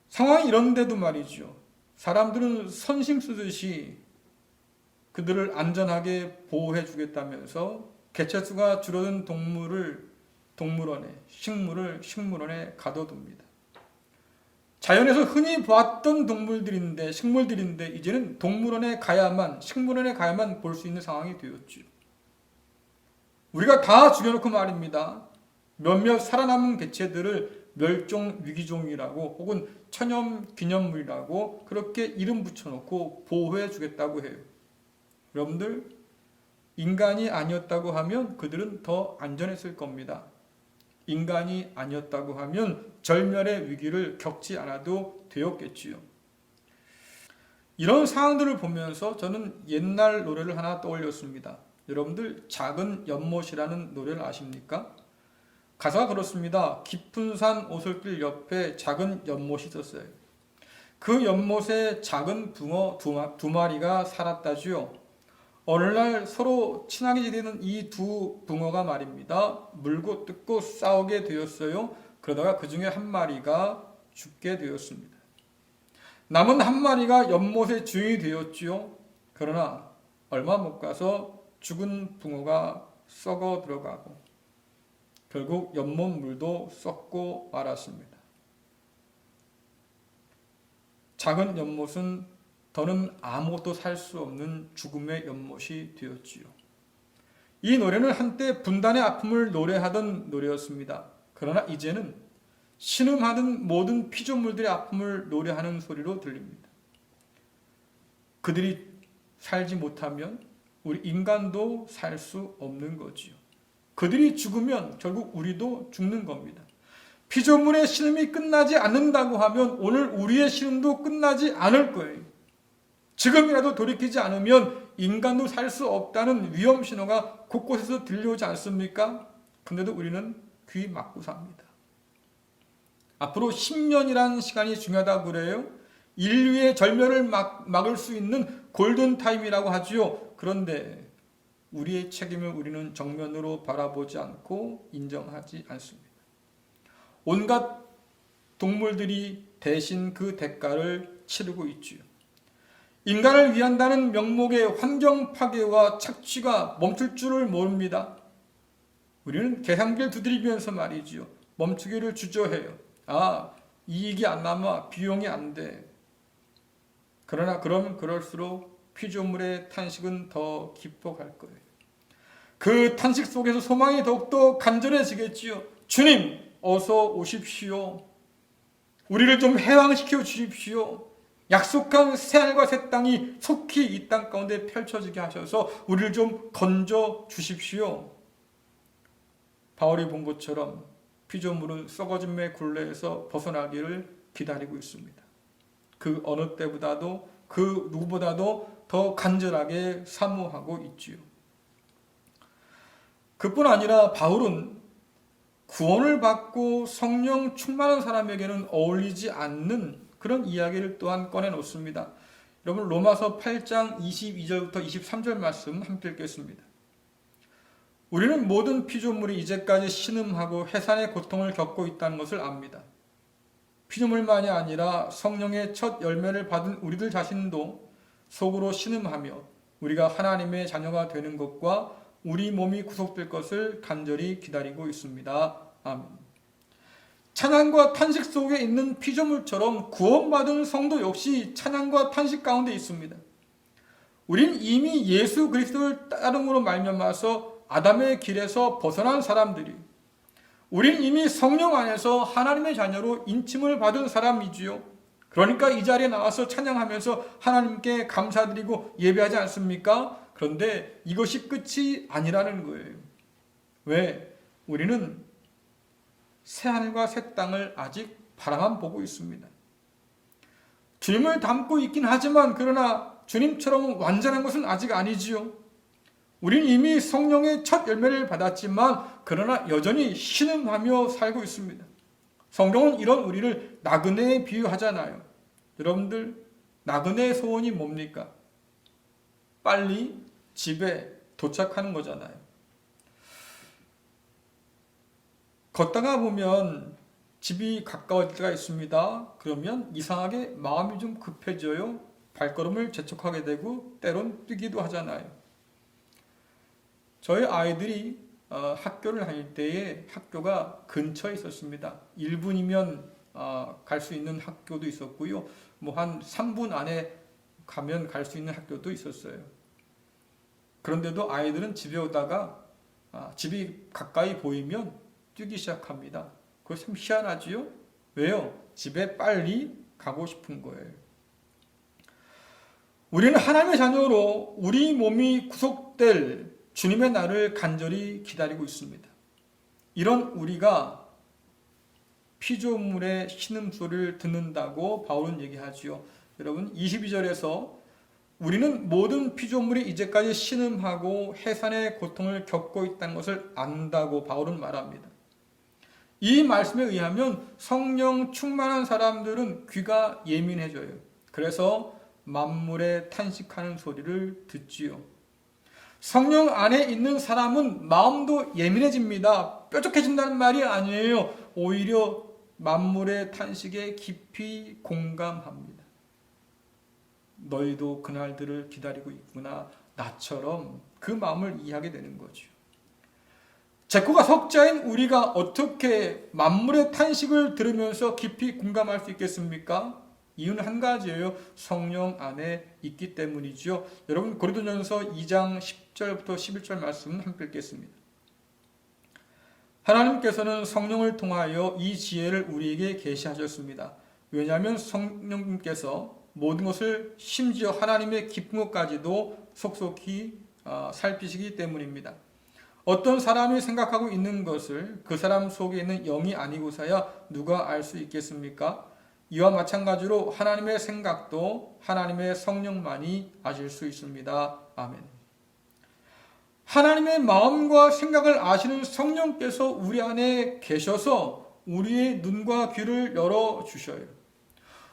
상황이 이런데도 말이죠. 사람들은 선심 쓰듯이 그들을 안전하게 보호해 주겠다면서 개체수가 줄어든 동물을 동물원에, 식물을 식물원에 가둬둡니다. 자연에서 흔히 보았던 동물들인데, 식물들인데 이제는 동물원에 가야만, 식물원에 가야만 볼 수 있는 상황이 되었죠. 우리가 다 죽여놓고 말입니다. 몇몇 살아남은 개체들을 멸종 위기종이라고 혹은 천연 기념물이라고 그렇게 이름 붙여놓고 보호해 주겠다고 해요. 여러분들, 인간이 아니었다고 하면 그들은 더 안전했을 겁니다. 인간이 아니었다고 하면 절멸의 위기를 겪지 않아도 되었겠지요. 이런 상황들을 보면서 저는 옛날 노래를 하나 떠올렸습니다. 여러분들 작은 연못이라는 노래를 아십니까? 가사가 그렇습니다. 깊은 산 오솔길 옆에 작은 연못이 있었어요. 그 연못에 작은 붕어 두 마리가 살았다지요. 어느 날 서로 친하게 지내는 이 두 붕어가 말입니다. 물고 뜯고 싸우게 되었어요. 그러다가 그 중에 한 마리가 죽게 되었습니다. 남은 한 마리가 연못의 주인이 되었지요. 그러나 얼마 못 가서 죽은 붕어가 썩어 들어가고 결국 연못 물도 썩고 말았습니다. 작은 연못은 더는 아무것도 살 수 없는 죽음의 연못이 되었지요. 이 노래는 한때 분단의 아픔을 노래하던 노래였습니다. 그러나 이제는 신음하는 모든 피조물들의 아픔을 노래하는 소리로 들립니다. 그들이 살지 못하면 우리 인간도 살 수 없는 거지요. 그들이 죽으면 결국 우리도 죽는 겁니다. 피조물의 신음이 끝나지 않는다고 하면 오늘 우리의 신음도 끝나지 않을 거예요. 지금이라도 돌이키지 않으면 인간도 살 수 없다는 위험 신호가 곳곳에서 들려오지 않습니까? 근데도 우리는 귀 막고 삽니다. 앞으로 10년이라는 시간이 중요하다고 그래요. 인류의 절멸을 막을 수 있는 골든타임이라고 하지요. 그런데 우리의 책임을 우리는 정면으로 바라보지 않고 인정하지 않습니다. 온갖 동물들이 대신 그 대가를 치르고 있지요. 인간을 위한다는 명목의 환경 파괴와 착취가 멈출 줄을 모릅니다. 우리는 계산기를 두드리면서 말이지요. 멈추기를 주저해요. 이익이 안 남아, 비용이 안 돼. 그러나 그럴수록 피조물의 탄식은 더 깊어갈 거예요. 그 탄식 속에서 소망이 더욱더 간절해지겠지요. 주님, 어서 오십시오. 우리를 좀 해방시켜 주십시오. 약속한 새하늘과 새 땅이 속히 이 땅 가운데 펼쳐지게 하셔서 우리를 좀 건져 주십시오. 바울이 본 것처럼 피조물은 썩어짐의 굴레에서 벗어나기를 기다리고 있습니다. 그 어느 때보다도 그 누구보다도 더 간절하게 사모하고 있지요. 그뿐 아니라 바울은 구원을 받고 성령 충만한 사람에게는 어울리지 않는 그런 이야기를 또한 꺼내놓습니다. 여러분 로마서 8장 22절부터 23절 말씀 함께 읽겠습니다. 우리는 모든 피조물이 이제까지 신음하고 해산의 고통을 겪고 있다는 것을 압니다. 피조물만이 아니라 성령의 첫 열매를 받은 우리들 자신도 속으로 신음하며 우리가 하나님의 자녀가 되는 것과 우리 몸이 구속될 것을 간절히 기다리고 있습니다. 아멘. 찬양과 탄식 속에 있는 피조물처럼 구원받은 성도 역시 찬양과 탄식 가운데 있습니다. 우린 이미 예수 그리스도를 따름으로 말미암아서 아담의 길에서 벗어난 사람들이, 우린 이미 성령 안에서 하나님의 자녀로 인침을 받은 사람이지요. 그러니까 이 자리에 나와서 찬양하면서 하나님께 감사드리고 예배하지 않습니까? 그런데 이것이 끝이 아니라는 거예요. 왜? 우리는 새하늘과 새 땅을 아직 바라만 보고 있습니다. 주님을 닮고 있긴 하지만 그러나 주님처럼 완전한 것은 아직 아니지요. 우린 이미 성령의 첫 열매를 받았지만 그러나 여전히 신음하며 살고 있습니다. 성경은 이런 우리를 나그네에 비유하잖아요. 여러분들 나그네의 소원이 뭡니까? 빨리 집에 도착하는 거잖아요. 걷다가 보면 집이 가까워질 때가 있습니다. 그러면 이상하게 마음이 좀 급해져요. 발걸음을 재촉하게 되고 때론 뛰기도 하잖아요. 저희 아이들이 학교를 다닐 때에 학교가 근처에 있었습니다. 1분이면 갈 수 있는 학교도 있었고요. 뭐 한 3분 안에 가면 갈 수 있는 학교도 있었어요. 그런데도 아이들은 집에 오다가 집이 가까이 보이면 뛰기 시작합니다. 그거 참 희한하지요? 왜요? 집에 빨리 가고 싶은 거예요. 우리는 하나님의 자녀로 우리 몸이 구속될 주님의 날을 간절히 기다리고 있습니다. 이런 우리가 피조물의 신음소리를 듣는다고 바울은 얘기하지요. 여러분 22절에서 우리는 모든 피조물이 이제까지 신음하고 해산의 고통을 겪고 있다는 것을 안다고 바울은 말합니다. 이 말씀에 의하면 성령 충만한 사람들은 귀가 예민해져요. 그래서 만물의 탄식하는 소리를 듣지요. 성령 안에 있는 사람은 마음도 예민해집니다. 뾰족해진다는 말이 아니에요. 오히려 만물의 탄식에 깊이 공감합니다. 너희도 그날들을 기다리고 있구나. 나처럼 그 마음을 이해하게 되는 거죠. 제코가 석자인 우리가 어떻게 만물의 탄식을 들으면서 깊이 공감할 수 있겠습니까? 이유는 한 가지예요. 성령 안에 있기 때문이죠. 여러분 고린도전서 2장 10절부터 11절 말씀 함께 읽겠습니다. 하나님께서는 성령을 통하여 이 지혜를 우리에게 계시하셨습니다. 왜냐하면 성령님께서 모든 것을 심지어 하나님의 깊은 것까지도 속속히 살피시기 때문입니다. 어떤 사람이 생각하고 있는 것을 그 사람 속에 있는 영이 아니고서야 누가 알 수 있겠습니까? 이와 마찬가지로 하나님의 생각도 하나님의 성령만이 아실 수 있습니다. 아멘. 하나님의 마음과 생각을 아시는 성령께서 우리 안에 계셔서 우리의 눈과 귀를 열어주셔요.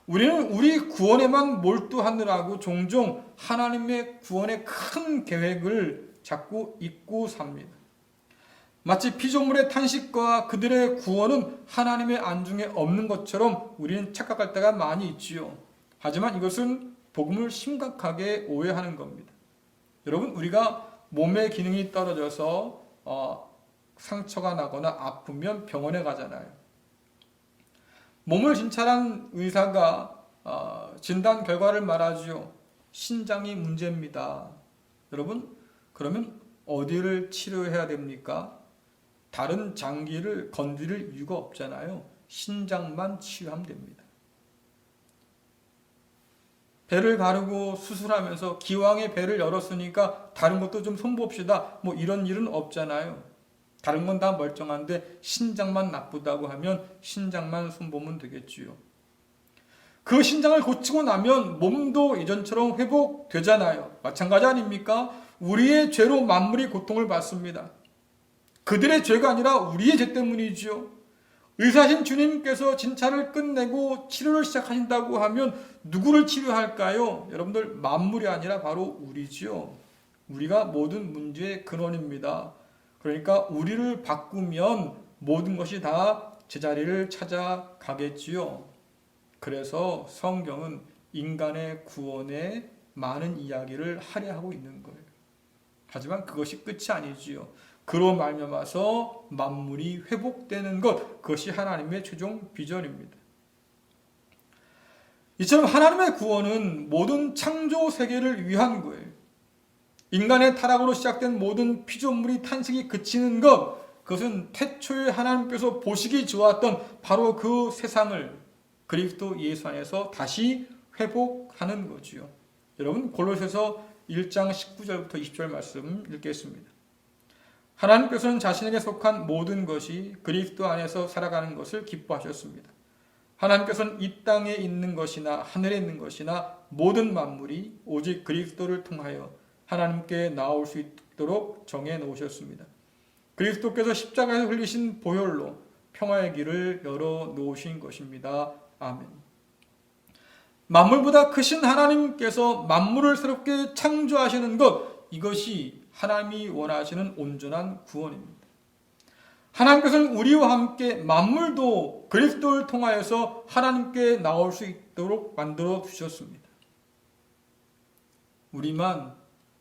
우리는 우리 구원에만 몰두하느라고 종종 하나님의 구원의 큰 계획을 자꾸 잊고 삽니다. 마치 피조물의 탄식과 그들의 구원은 하나님의 안중에 없는 것처럼 우리는 착각할 때가 많이 있지요. 하지만 이것은 복음을 심각하게 오해하는 겁니다. 여러분 우리가 몸의 기능이 떨어져서 상처가 나거나 아프면 병원에 가잖아요. 몸을 진찰한 의사가 진단 결과를 말하지요. 신장이 문제입니다. 여러분 그러면 어디를 치료해야 됩니까? 다른 장기를 건드릴 이유가 없잖아요. 신장만 치유하면 됩니다. 배를 가르고 수술하면서 기왕에 배를 열었으니까 다른 것도 좀 손봅시다. 뭐 이런 일은 없잖아요. 다른 건 다 멀쩡한데 신장만 나쁘다고 하면 신장만 손보면 되겠지요. 그 신장을 고치고 나면 몸도 예전처럼 회복되잖아요. 마찬가지 아닙니까? 우리의 죄로 만물이 고통을 받습니다. 그들의 죄가 아니라 우리의 죄 때문이지요. 의사신 주님께서 진찰을 끝내고 치료를 시작하신다고 하면 누구를 치료할까요? 여러분들 만물이 아니라 바로 우리지요. 우리가 모든 문제의 근원입니다. 그러니까 우리를 바꾸면 모든 것이 다 제자리를 찾아가겠지요. 그래서 성경은 인간의 구원에 많은 이야기를 할애하고 있는 거예요. 하지만 그것이 끝이 아니지요. 그로 말미암아서 만물이 회복되는 것, 그것이 하나님의 최종 비전입니다. 이처럼 하나님의 구원은 모든 창조 세계를 위한 거예요. 인간의 타락으로 시작된 모든 피조물이 탄식이 그치는 것, 그것은 태초에 하나님께서 보시기 좋았던 바로 그 세상을 그리스도 예수 안에서 다시 회복하는 거지요. 여러분 골로새서 1장 19절부터 20절 말씀 읽겠습니다. 하나님께서는 자신에게 속한 모든 것이 그리스도 안에서 살아가는 것을 기뻐하셨습니다. 하나님께서는 이 땅에 있는 것이나 하늘에 있는 것이나 모든 만물이 오직 그리스도를 통하여 하나님께 나올 수 있도록 정해 놓으셨습니다. 그리스도께서 십자가에서 흘리신 보혈로 평화의 길을 열어 놓으신 것입니다. 아멘. 만물보다 크신 하나님께서 만물을 새롭게 창조하시는 것, 이것이 하나님이 원하시는 온전한 구원입니다. 하나님께서는 우리와 함께 만물도 그리스도를 통하여서 하나님께 나올 수 있도록 만들어 주셨습니다. 우리만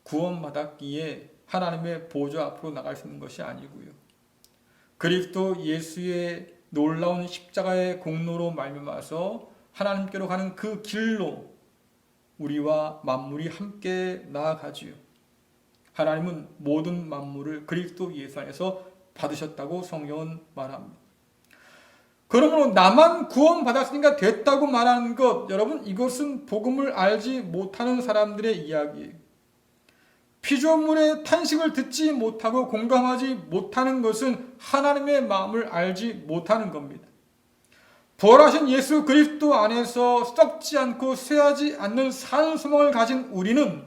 구원받았기에 하나님의 보좌 앞으로 나갈 수 있는 것이 아니고요. 그리스도 예수의 놀라운 십자가의 공로로 말미암아서 하나님께로 가는 그 길로 우리와 만물이 함께 나아가지요. 하나님은 모든 만물을 그리스도 예수 안에서 받으셨다고 성경은 말합니다. 그러므로 나만 구원받았으니까 됐다고 말하는 것, 여러분 이것은 복음을 알지 못하는 사람들의 이야기예요. 피조물의 탄식을 듣지 못하고 공감하지 못하는 것은 하나님의 마음을 알지 못하는 겁니다. 부활하신 예수 그리스도 안에서 썩지 않고 쇠하지 않는 산 소망을 가진 우리는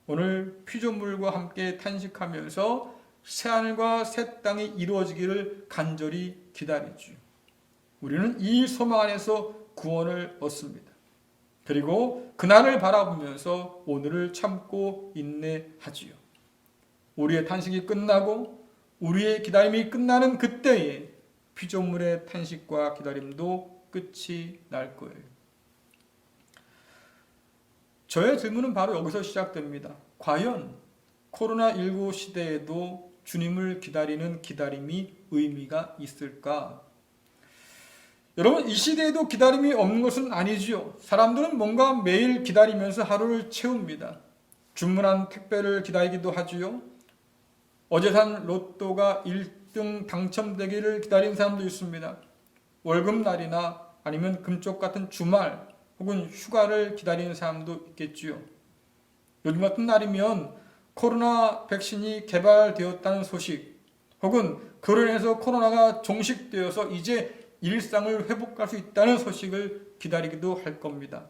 오늘 피조물과 함께 탄식하면서 새하늘과 새 땅이 이루어지기를 간절히 기다리죠. 우리는 이 소망 안에서 구원을 얻습니다. 그리고 그날을 바라보면서 오늘을 참고 인내하지요. 우리의 탄식이 끝나고 우리의 기다림이 끝나는 그때에 피조물의 탄식과 기다림도 끝이 날 거예요. 저의 질문은 바로 여기서 시작됩니다. 과연 코로나19 시대에도 주님을 기다리는 기다림이 의미가 있을까? 여러분, 이 시대에도 기다림이 없는 것은 아니지요. 사람들은 뭔가 매일 기다리면서 하루를 채웁니다. 주문한 택배를 기다리기도 하지요. 어제 산 로또가 1등 당첨되기를 기다리는 사람도 있습니다. 월급날이나 아니면 금쪽 같은 주말 혹은 휴가를 기다리는 사람도 있겠지요. 요즘 같은 날이면 코로나 백신이 개발되었다는 소식 혹은 그로 인해서 코로나가 종식되어서 이제 일상을 회복할 수 있다는 소식을 기다리기도 할 겁니다.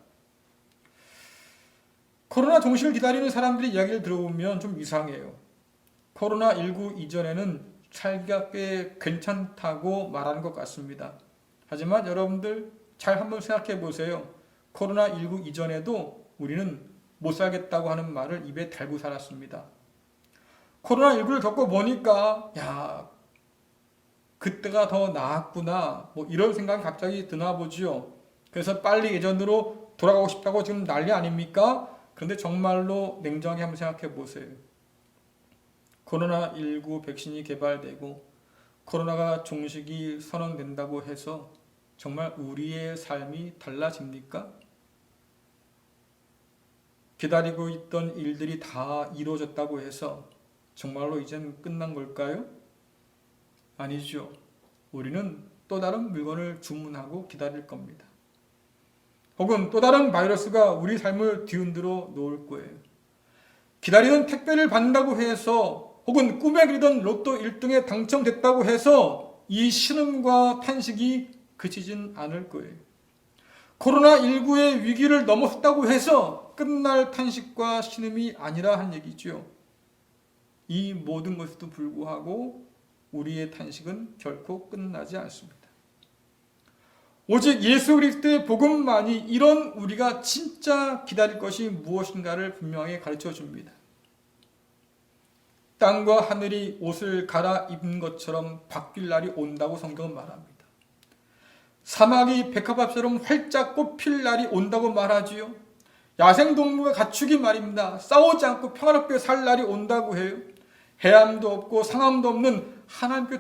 코로나 종식을 기다리는 사람들의 이야기를 들어보면 좀 이상해요. 코로나19 이전에는 살기가 꽤 괜찮다고 말하는 것 같습니다. 하지만 여러분들 잘 한번 생각해 보세요. 코로나19 이전에도 우리는 못 살겠다고 하는 말을 입에 달고 살았습니다. 코로나19를 겪어보니까 그때가 더 나았구나 이런 생각이 갑자기 드나 보지요. 그래서 빨리 예전으로 돌아가고 싶다고 지금 난리 아닙니까? 그런데 정말로 냉정하게 한번 생각해 보세요. 코로나19 백신이 개발되고 코로나가 종식이 선언된다고 해서 정말 우리의 삶이 달라집니까? 기다리고 있던 일들이 다 이루어졌다고 해서 정말로 이젠 끝난 걸까요? 아니죠. 우리는 또 다른 물건을 주문하고 기다릴 겁니다. 혹은 또 다른 바이러스가 우리 삶을 뒤흔들어 놓을 거예요. 기다리는 택배를 받는다고 해서 혹은 꿈에 그리던 로또 1등에 당첨됐다고 해서 이 신음과 탄식이 그치진 않을 거예요. 코로나19의 위기를 넘었다고 해서 끝날 탄식과 신음이 아니라 한 얘기죠. 이 모든 것에도 불구하고 우리의 탄식은 결코 끝나지 않습니다. 오직 예수 그리스도의 복음만이 이런 우리가 진짜 기다릴 것이 무엇인가를 분명히 가르쳐 줍니다. 땅과 하늘이 옷을 갈아입은 것처럼 바뀔 날이 온다고 성경은 말합니다. 사막이 백합화처럼 활짝 꽃필 날이 온다고 말하지요. 야생동물과 가축이 말입니다. 싸우지 않고 평화롭게 살 날이 온다고 해요. 해암도 없고 상암도 없는 하나님께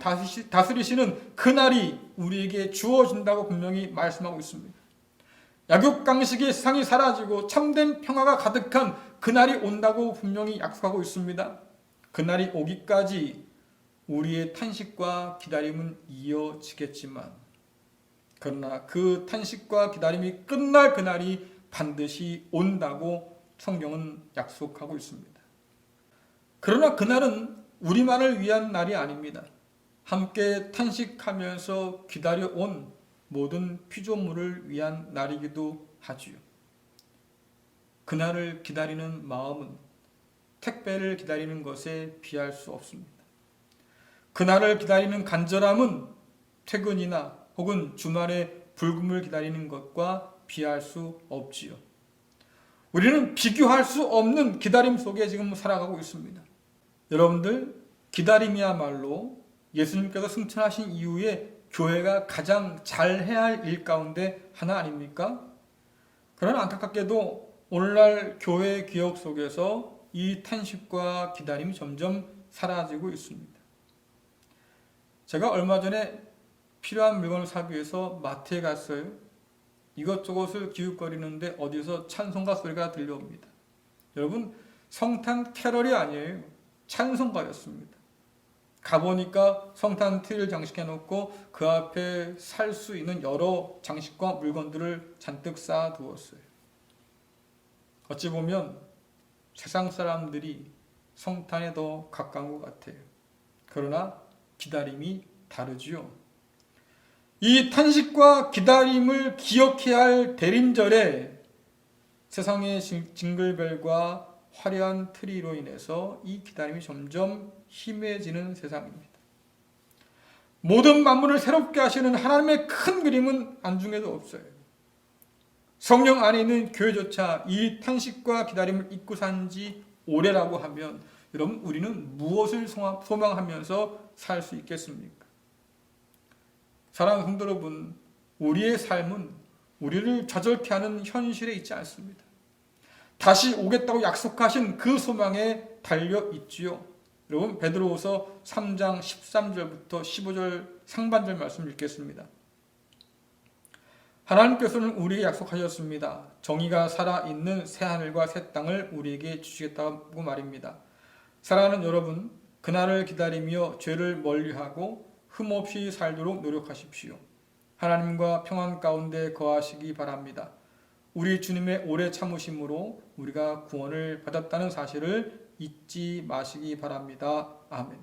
다스리시는 그날이 우리에게 주어진다고 분명히 말씀하고 있습니다. 약육강식의 세상이 사라지고 참된 평화가 가득한 그날이 온다고 분명히 약속하고 있습니다. 그날이 오기까지 우리의 탄식과 기다림은 이어지겠지만 그러나 그 탄식과 기다림이 끝날 그날이 반드시 온다고 성경은 약속하고 있습니다. 그러나 그날은 우리만을 위한 날이 아닙니다. 함께 탄식하면서 기다려온 모든 피조물을 위한 날이기도 하지요. 그날을 기다리는 마음은 택배를 기다리는 것에 비할 수 없습니다. 그날을 기다리는 간절함은 퇴근이나 혹은 주말에 불금을 기다리는 것과 비할 수 없지요. 우리는 비교할 수 없는 기다림 속에 지금 살아가고 있습니다. 여러분들, 기다림이야말로 예수님께서 승천하신 이후에 교회가 가장 잘해야 할 일 가운데 하나 아닙니까? 그러나 안타깝게도 오늘날 교회의 기억 속에서 이 탄식과 기다림이 점점 사라지고 있습니다. 제가 얼마 전에 필요한 물건을 사기 위해서 마트에 갔어요. 이것저것을 기웃거리는데 어디서 찬송가 소리가 들려옵니다. 여러분, 성탄 캐럴이 아니에요. 찬송가였습니다. 가보니까 성탄 트리를 장식해놓고 그 앞에 살 수 있는 여러 장식과 물건들을 잔뜩 쌓아두었어요. 어찌 보면 세상 사람들이 성탄에 더 가까운 것 같아요. 그러나 기다림이 다르지요. 이 탄식과 기다림을 기억해야 할 대림절에 세상의 징글벨과 화려한 트리로 인해서 이 기다림이 점점 심해지는 세상입니다. 모든 만물을 새롭게 하시는 하나님의 큰 그림은 안중에도 없어요. 성령 안에 있는 교회조차 이 탄식과 기다림을 잊고 산 지 오래라고 하면 여러분, 우리는 무엇을 소망하면서 살 수 있겠습니까? 사랑하는 성도 여러분, 우리의 삶은 우리를 좌절케 하는 현실에 있지 않습니다. 다시 오겠다고 약속하신 그 소망에 달려 있지요. 여러분, 베드로후서 3장 13절부터 15절 상반절 말씀 읽겠습니다. 하나님께서는 우리에게 약속하셨습니다. 정의가 살아있는 새하늘과 새 땅을 우리에게 주시겠다고 말입니다. 사랑하는 여러분, 그날을 기다리며 죄를 멀리하고 흠없이 살도록 노력하십시오. 하나님과 평안 가운데 거하시기 바랍니다. 우리 주님의 오래 참으심으로 우리가 구원을 받았다는 사실을 잊지 마시기 바랍니다. 아멘.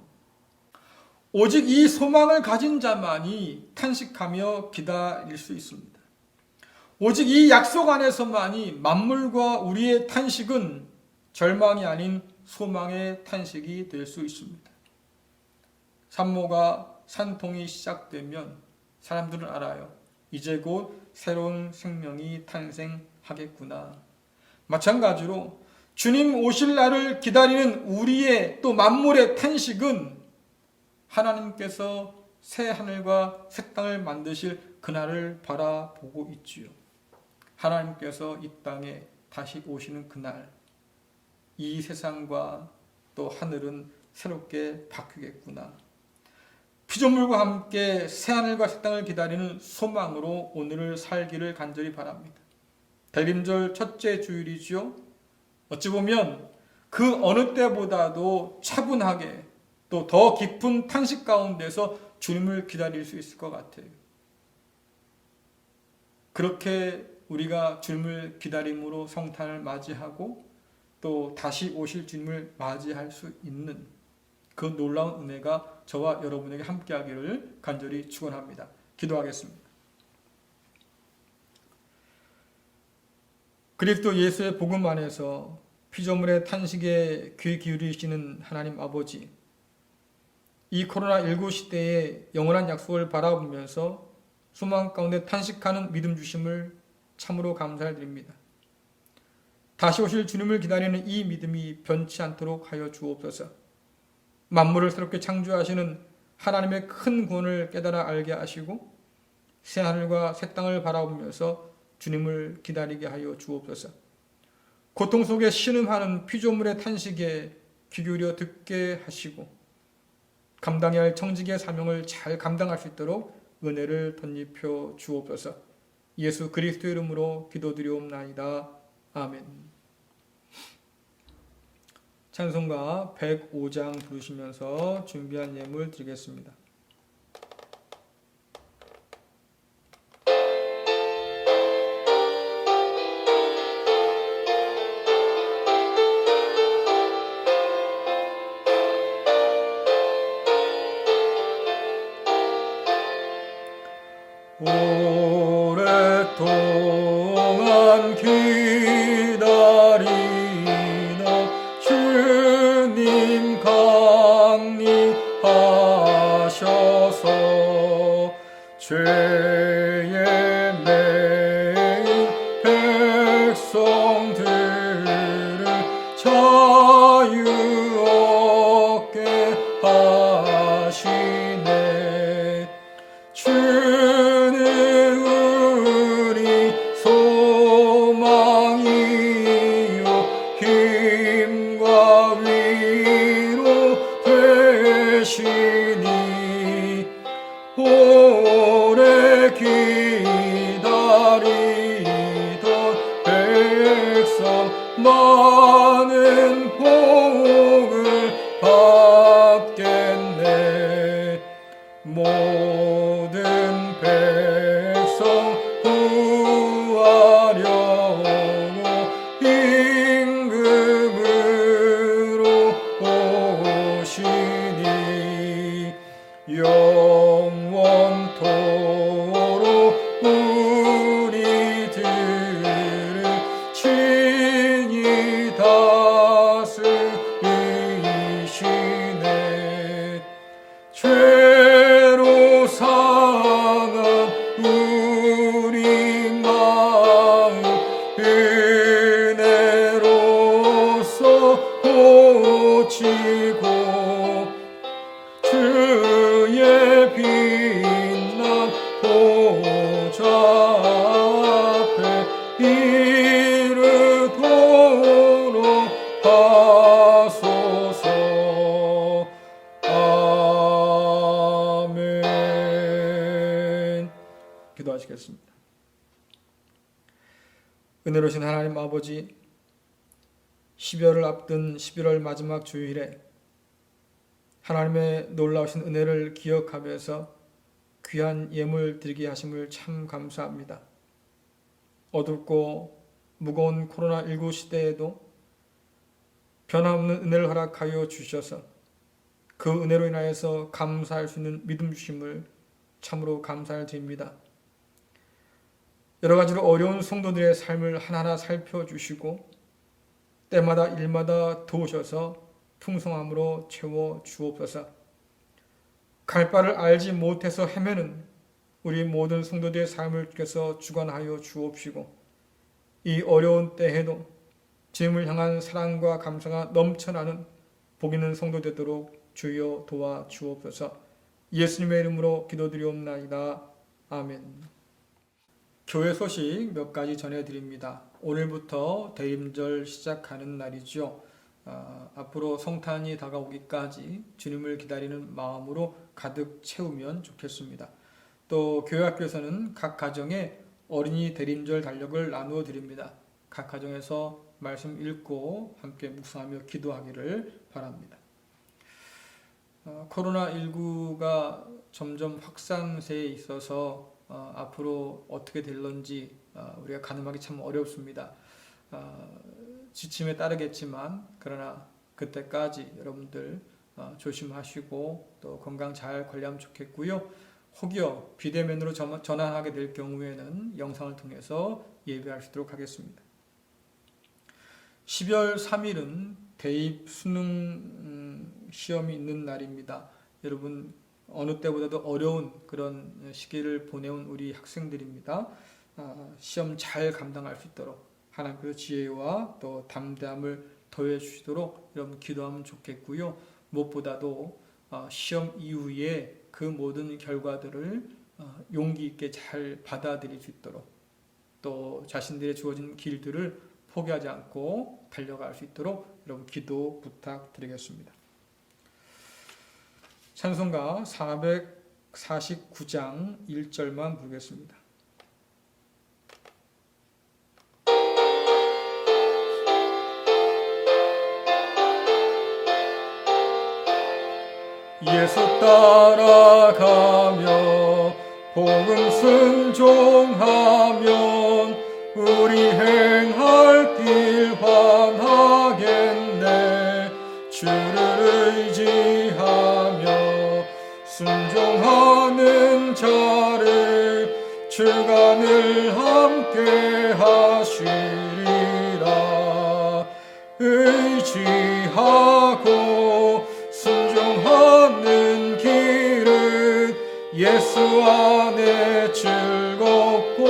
오직 이 소망을 가진 자만이 탄식하며 기다릴 수 있습니다. 오직 이 약속 안에서만이 만물과 우리의 탄식은 절망이 아닌 소망의 탄식이 될 수 있습니다. 산모가 산통이 시작되면 사람들은 알아요. 이제 곧 새로운 생명이 탄생하겠구나. 마찬가지로 주님 오실 날을 기다리는 우리의 또 만물의 탄식은 하나님께서 새 하늘과 새 땅을 만드실 그날을 바라보고 있지요. 하나님께서 이 땅에 다시 오시는 그날, 이 세상과 또 하늘은 새롭게 바뀌겠구나. 피조물과 함께 새하늘과 새 땅을 기다리는 소망으로 오늘을 살기를 간절히 바랍니다. 대림절 첫째 주일이지요. 어찌 보면 그 어느 때보다도 차분하게 또 더 깊은 탄식 가운데서 주님을 기다릴 수 있을 것 같아요. 그렇게 우리가 주님을 기다림으로 성탄을 맞이하고 또 다시 오실 주님을 맞이할 수 있는 그 놀라운 은혜가 저와 여러분에게 함께하기를 간절히 축원합니다. 기도하겠습니다. 그리스도 예수의 복음 안에서 피조물의 탄식에 귀 기울이시는 하나님 아버지, 이 코로나19 시대에 영원한 약속을 바라보면서 소망 가운데 탄식하는 믿음 주심을 참으로 감사드립니다. 다시 오실 주님을 기다리는 이 믿음이 변치 않도록 하여 주옵소서. 만물을 새롭게 창조하시는 하나님의 큰 구원을 깨달아 알게 하시고 새하늘과 새 땅을 바라보면서 주님을 기다리게 하여 주옵소서. 고통 속에 신음하는 피조물의 탄식에 귀 기울여 듣게 하시고 감당해야 할 청지기의 사명을 잘 감당할 수 있도록 은혜를 덧입혀 주옵소서. 예수 그리스도의 이름으로 기도드리옵나이다. 아멘. 찬송가 105장 부르시면서 준비한 예물 드리겠습니다. 오랫동안 기다리나 주님 강림하셔서 죄에 매인 백성들을 자유 얻게 하시네. 주는 우리 소망이요 힘과 위로 되시니 오래 기다리던 백성 많은 복을 받겠네. 모든 백성 구하려고 임금을 하소서. 아멘. 기도하시겠습니다. 은혜로우신 하나님 아버지, 12월을 앞둔 11월 마지막 주일에 하나님의 놀라우신 은혜를 기억하면서 귀한 예물 드리게 하심을 참 감사합니다. 어둡고 무거운 코로나19 시대에도 변함없는 은혜를 허락하여 주셔서 그 은혜로 인하여서 감사할 수 있는 믿음 주심을 참으로 감사를 드립니다. 여러 가지로 어려운 성도들의 삶을 하나하나 살펴주시고 때마다 일마다 도우셔서 풍성함으로 채워 주옵소서. 갈 바를 알지 못해서 헤매는 우리 모든 성도들의 삶을 주께서 주관하여 주옵시고 이 어려운 때에도 주님을 향한 사랑과 감사가 넘쳐나는 복 있는 성도 되도록 주여 도와 주옵소서. 예수님의 이름으로 기도드리옵나이다. 아멘. 교회 소식 몇 가지 전해드립니다. 오늘부터 대임절 시작하는 날이죠. 앞으로 성탄이 다가오기까지 주님을 기다리는 마음으로 가득 채우면 좋겠습니다. 또 교회 학교에서는 각 가정에 어린이 대림절 달력을 나누어 드립니다. 각 가정에서 말씀 읽고 함께 묵상하며 기도하기를 바랍니다. 코로나19가 점점 확산세에 있어서 앞으로 어떻게 될런지 우리가 가늠하기 참 어렵습니다. 지침에 따르겠지만 그러나 그때까지 여러분들 조심하시고 또 건강 잘 관리하면 좋겠고요. 혹여 비대면으로 전환하게 될 경우에는 영상을 통해서 예배할 수 있도록 하겠습니다. 12월 3일은 대입 수능 시험이 있는 날입니다. 여러분 어느 때보다도 어려운 그런 시기를 보내온 우리 학생들입니다. 시험 잘 감당할 수 있도록 하나님께서 지혜와 또 담대함을 더해 주시도록 여러분 기도하면 좋겠고요. 무엇보다도 시험 이후에 그 모든 결과들을 용기 있게 잘 받아들일 수 있도록 또 자신들의 주어진 길들을 포기하지 않고 달려갈 수 있도록 여러분 기도 부탁드리겠습니다. 찬송가 449장 1절만 부르겠습니다. 예수 따라가며 복음 순종하면 우리 행할 길 환하겠네. 주를 의지하며 순종하는 자를 주가 늘 함께 하시리라. 의지하고 순종하는 길은 예수 안에 즐겁고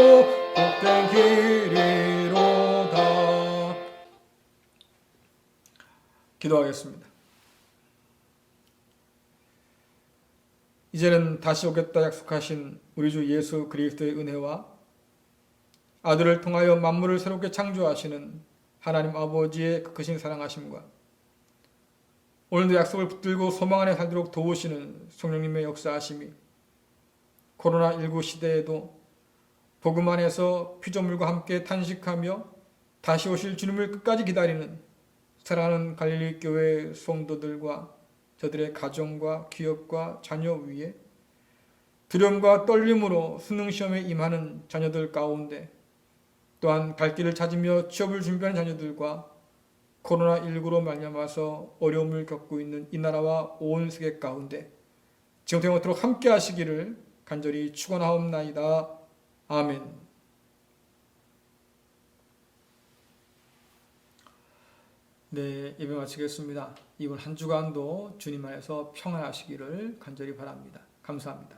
복된 길이로다. 기도하겠습니다. 이제는 다시 오겠다 약속하신 우리 주 예수 그리스도의 은혜와 아들을 통하여 만물을 새롭게 창조하시는 하나님 아버지의 크신 사랑하심과 오늘도 약속을 붙들고 소망 안에 살도록 도우시는 성령님의 역사하심이 코로나19 시대에도 복음 안에서 피조물과 함께 탄식하며 다시 오실 주님을 끝까지 기다리는 사랑하는 갈릴리 교회 성도들과 저들의 가정과 기업과 자녀 위에 두려움과 떨림으로 수능시험에 임하는 자녀들 가운데 또한 갈 길을 찾으며 취업을 준비하는 자녀들과 코로나19로 말미암아서 어려움을 겪고 있는 이 나라와 온 세계 가운데 지금부터 영원토록 함께 하시기를 간절히 축원하옵나이다. 아멘. 네, 예배 마치겠습니다. 이번 한 주간도 주님 안에서 평안하시기를 간절히 바랍니다. 감사합니다.